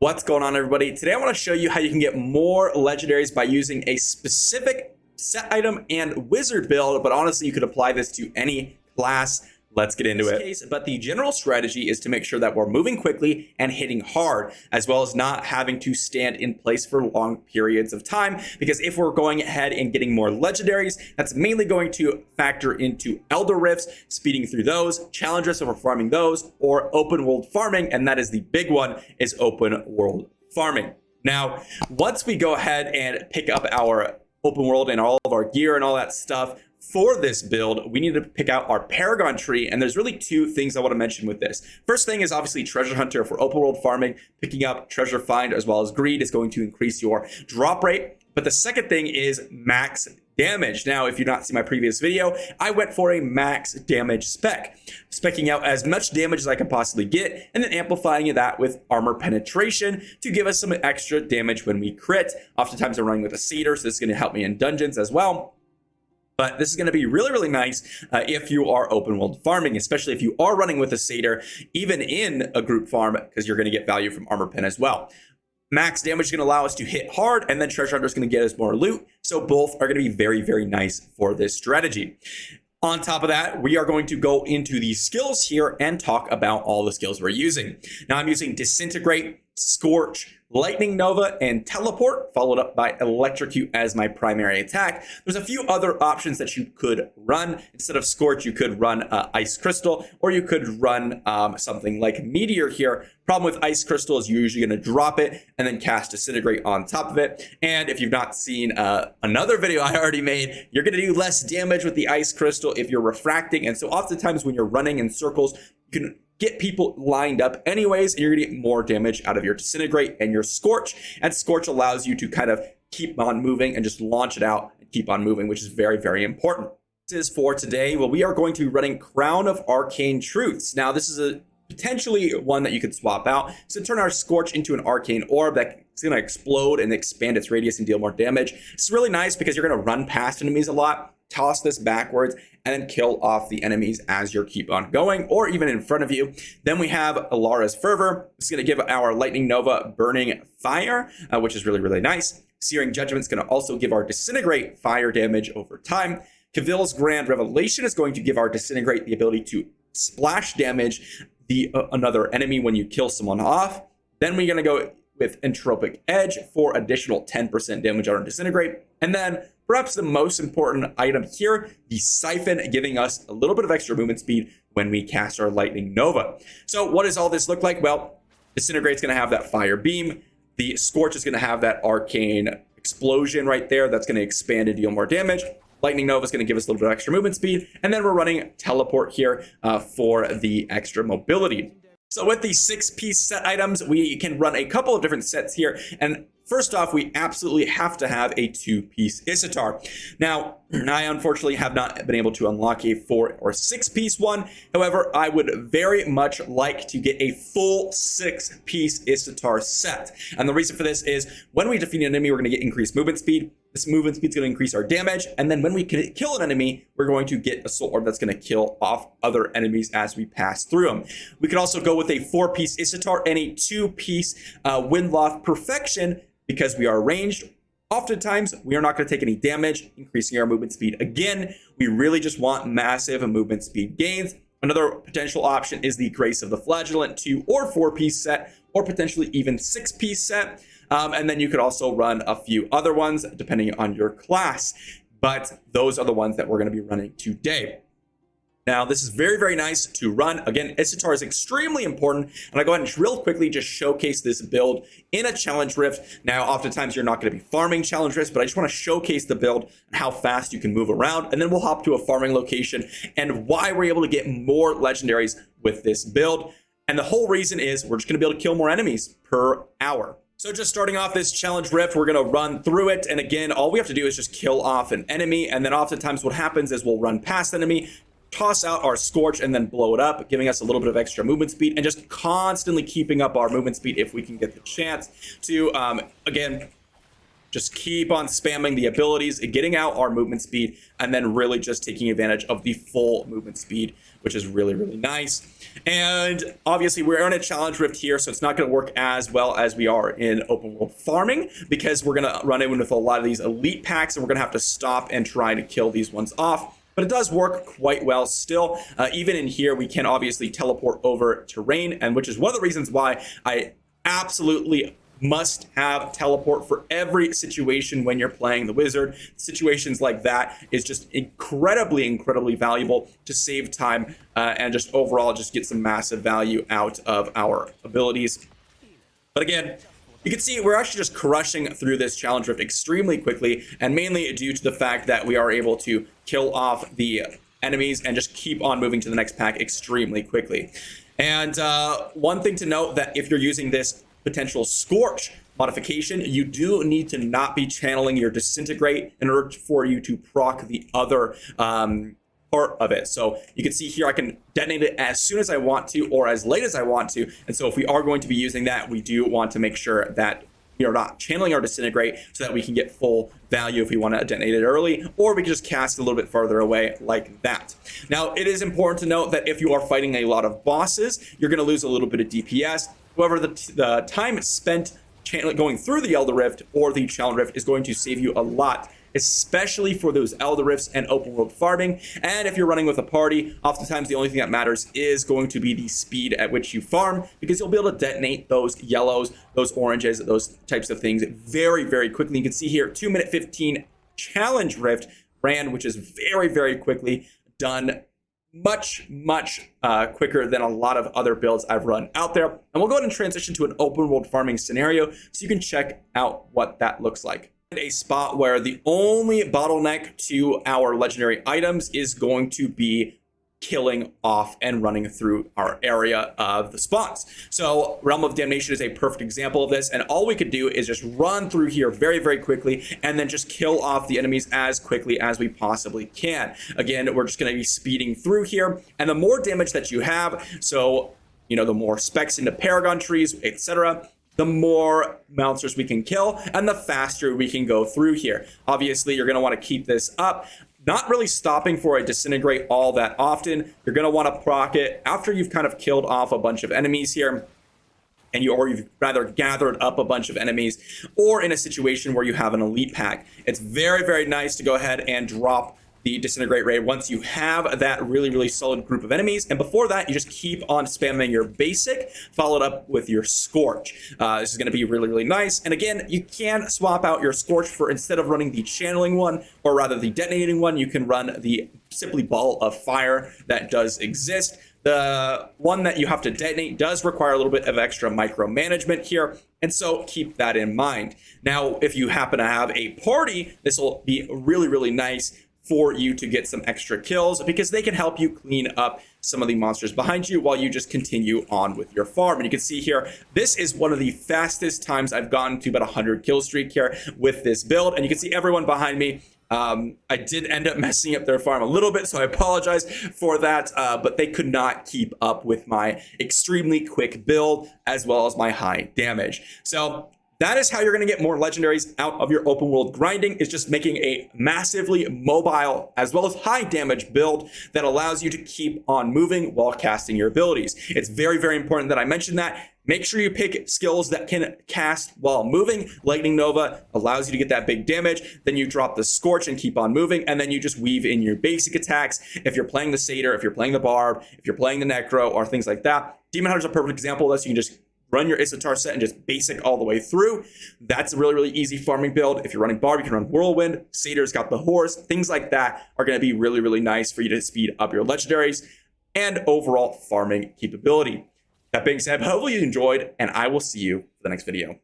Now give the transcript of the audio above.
What's going on, everybody? Today I want to show you how you can get more legendaries by using a specific set item and wizard build, but honestly you could apply this to any class. Let's get into it. But the general strategy is to make sure that we're moving quickly and hitting hard, as well as not having to stand in place for long periods of time. Because if we're going ahead and getting more legendaries, that's mainly going to factor into Elder Rifts, speeding through those, challenge rifts if we're farming those, or open world farming. And that is the big one, is open world farming. Now, once we go ahead and pick up our open world and all of our gear and all that stuff, for this build, we need to pick out our Paragon tree, and there's really two things I want to mention with this. First thing is obviously Treasure Hunter for open world farming. Picking up Treasure Find as well as Greed is going to increase your drop rate. But the second thing is max damage. Now, if you've not seen my previous video, I went for a max damage spec, specking out as much damage as I could possibly get, and then amplifying that with armor penetration to give us some extra damage when we crit. Oftentimes I'm running with a satyr, so this is going to help me in dungeons as well. But this is going to be really, really nice if you are open world farming, especially if you are running with a satyr, even in a group farm, because you're going to get value from armor pen as well. Max damage is going to allow us to hit hard, and then Treasure Hunter is going to get us more loot. So both are going to be very, very nice for this strategy. On top of that, we are going to go into the skills here and talk about all the skills we're using. Now I'm using Disintegrate, Scorch, Lightning Nova, and Teleport, followed up by Electrocute as my primary attack. There's a few other options that you could run. Instead of Scorch, you could run Ice Crystal, or you could run something like Meteor here. Problem with Ice Crystal is you're usually going to drop it and then cast Disintegrate on top of it. And if you've not seen another video I already made, you're going to do less damage with the Ice Crystal if you're refracting. And so oftentimes when you're running in circles, you can get people lined up anyways, and you're gonna get more damage out of your Disintegrate and your Scorch. And Scorch allows you to kind of keep on moving and just launch it out and keep on moving, which is very, very important. This is for today. Well, we are going to be running Crown of Arcane Truths. Now, this is a potentially one that you could swap out. So turn our Scorch into an arcane orb that's going to explode and expand its radius and deal more damage. It's really nice because you're going to run past enemies a lot, toss this backwards, and then kill off the enemies as you keep on going, or even in front of you. Then we have Alara's Fervor. It's going to give our Lightning Nova Burning Fire, which is really, really nice. Searing Judgment is going to also give our Disintegrate fire damage over time. Cavill's Grand Revelation is going to give our Disintegrate the ability to splash damage another enemy when you kill someone off. Then we're going to go with Entropic Edge for additional 10% damage on our Disintegrate. And then perhaps the most important item here, the Siphon, giving us a little bit of extra movement speed when we cast our Lightning Nova. So what does all this look like? Well, Disintegrate's going to have that Fire Beam. The Scorch is going to have that Arcane Explosion right there. That's going to expand and deal more damage. Lightning Nova is going to give us a little bit of extra movement speed. And then we're running Teleport here for the extra mobility. So with these 6-piece set items, we can run a couple of different sets here. And first off, we absolutely have to have a 2-piece Isitar. Now, I unfortunately have not been able to unlock a 4 or 6-piece one. However, I would very much like to get a full 6-piece Isitar set. And the reason for this is when we defeat an enemy, we're going to get increased movement speed. This movement speed is going to increase our damage. And then when we kill an enemy, we're going to get a Soul Orb that's going to kill off other enemies as we pass through them. We could also go with a 4-piece Isitar and a 2-piece Windloft Perfection because we are ranged. Oftentimes, we are not going to take any damage, increasing our movement speed. Again, we really just want massive movement speed gains. Another potential option is the Grace of the Flagellant 2 or 4-piece set, or potentially even 6-piece set. And then you could also run a few other ones depending on your class. But those are the ones that we're going to be running today. Now, this is very, very nice to run. Again, Isitar is extremely important. And I go ahead and real quickly just showcase this build in a challenge rift. Now, oftentimes you're not going to be farming challenge rifts, but I just want to showcase the build and how fast you can move around. And then we'll hop to a farming location and why we're able to get more legendaries with this build. And the whole reason is we're just going to be able to kill more enemies per hour. So just starting off this challenge rift, we're going to run through it. And again, all we have to do is just kill off an enemy. And then oftentimes what happens is we'll run past the enemy, toss out our Scorch, and then blow it up, giving us a little bit of extra movement speed and just constantly keeping up our movement speed if we can get the chance to, again, just keep on spamming the abilities, getting out our movement speed, and then really just taking advantage of the full movement speed, which is really, really nice. And obviously we're in a challenge rift here, so it's not going to work as well as we are in open world farming, because we're going to run in with a lot of these elite packs, and we're going to have to stop and try to kill these ones off. But it does work quite well still. Even in here, we can obviously teleport over terrain, and which is one of the reasons why I absolutely must have teleport for every situation when you're playing the wizard. Situations like that is just incredibly valuable to save time and just overall just get some massive value out of our abilities. But again, you can see we're actually just crushing through this challenge rift extremely quickly, and mainly due to the fact that we are able to kill off the enemies and just keep on moving to the next pack extremely quickly. And one thing to note, that if you're using this potential scorch modification, you do need to not be channeling your disintegrate in order for you to proc the other part of it. So you can see here I can detonate it as soon as I want to or as late as I want to. And so if we are going to be using that, we do want to make sure that we are not channeling our disintegrate, so that we can get full value if we want to detonate it early, or we can just cast a little bit farther away like that. Now, it is important to note that if you are fighting a lot of bosses, you're going to lose a little bit of DPS. However, the time spent going through the Elder Rift or the Challenge Rift is going to save you a lot, especially for those Elder Rifts and open world farming. And if you're running with a party, oftentimes the only thing that matters is going to be the speed at which you farm, because you'll be able to detonate those yellows, those oranges, those types of things very quickly. You can see here 2-minute 15 Challenge Rift ran, which is very quickly done. Much quicker than a lot of other builds I've run out there. And we'll go ahead and transition to an open world farming scenario so you can check out what that looks like. A spot where the only bottleneck to our legendary items is going to be killing off and running through our area of the spawns. So Realm of Damnation is a perfect example of this, and all we could do is just run through here very quickly and then just kill off the enemies as quickly as we possibly can. Again, we're just going to be speeding through here, and the more damage that you have, so you know, the more specs into Paragon Trees, etc., the more monsters we can kill and the faster we can go through here. Obviously, you're going to want to keep this up, not really stopping for a disintegrate all that often. You're going to want to proc it after you've kind of killed off a bunch of enemies here, and you've rather gathered up a bunch of enemies, or in a situation where you have an elite pack. It's very nice to go ahead and drop the disintegrate rate once you have that really solid group of enemies. And before that, you just keep on spamming your basic, followed up with your scorch. This is going to be really nice. And again, you can swap out your scorch for, instead of running the channeling one, or rather the detonating one, you can run the simply ball of fire that does exist. The one that you have to detonate does require a little bit of extra micromanagement here, and so keep that in mind. Now, if you happen to have a party, this will be really nice for you to get some extra kills, because they can help you clean up some of the monsters behind you while you just continue on with your farm. And you can see here, this is one of the fastest times I've gotten to about 100 kill streak here with this build. And you can see everyone behind me. I did end up messing up their farm a little bit, so I apologize for that, but they could not keep up with my extremely quick build as well as my high damage. So that is how you're going to get more legendaries out of your open world grinding, is just making a massively mobile as well as high damage build that allows you to keep on moving while casting your abilities. It's very important that I mention that. Make sure you pick skills that can cast while moving. Lightning Nova allows you to get that big damage. Then you drop the Scorch and keep on moving. And then you just weave in your basic attacks. If you're playing the Satyr, if you're playing the Barb, if you're playing the Necro, or things like that. Demon Hunter's a perfect example of this. You can just run your Isatar set and just basic all the way through. That's a really easy farming build. If you're running Barb, you can run Whirlwind. Satyr's got the Horse. Things like that are going to be really nice for you to speed up your legendaries and overall farming capability. That being said, hopefully you enjoyed, and I will see you for the next video.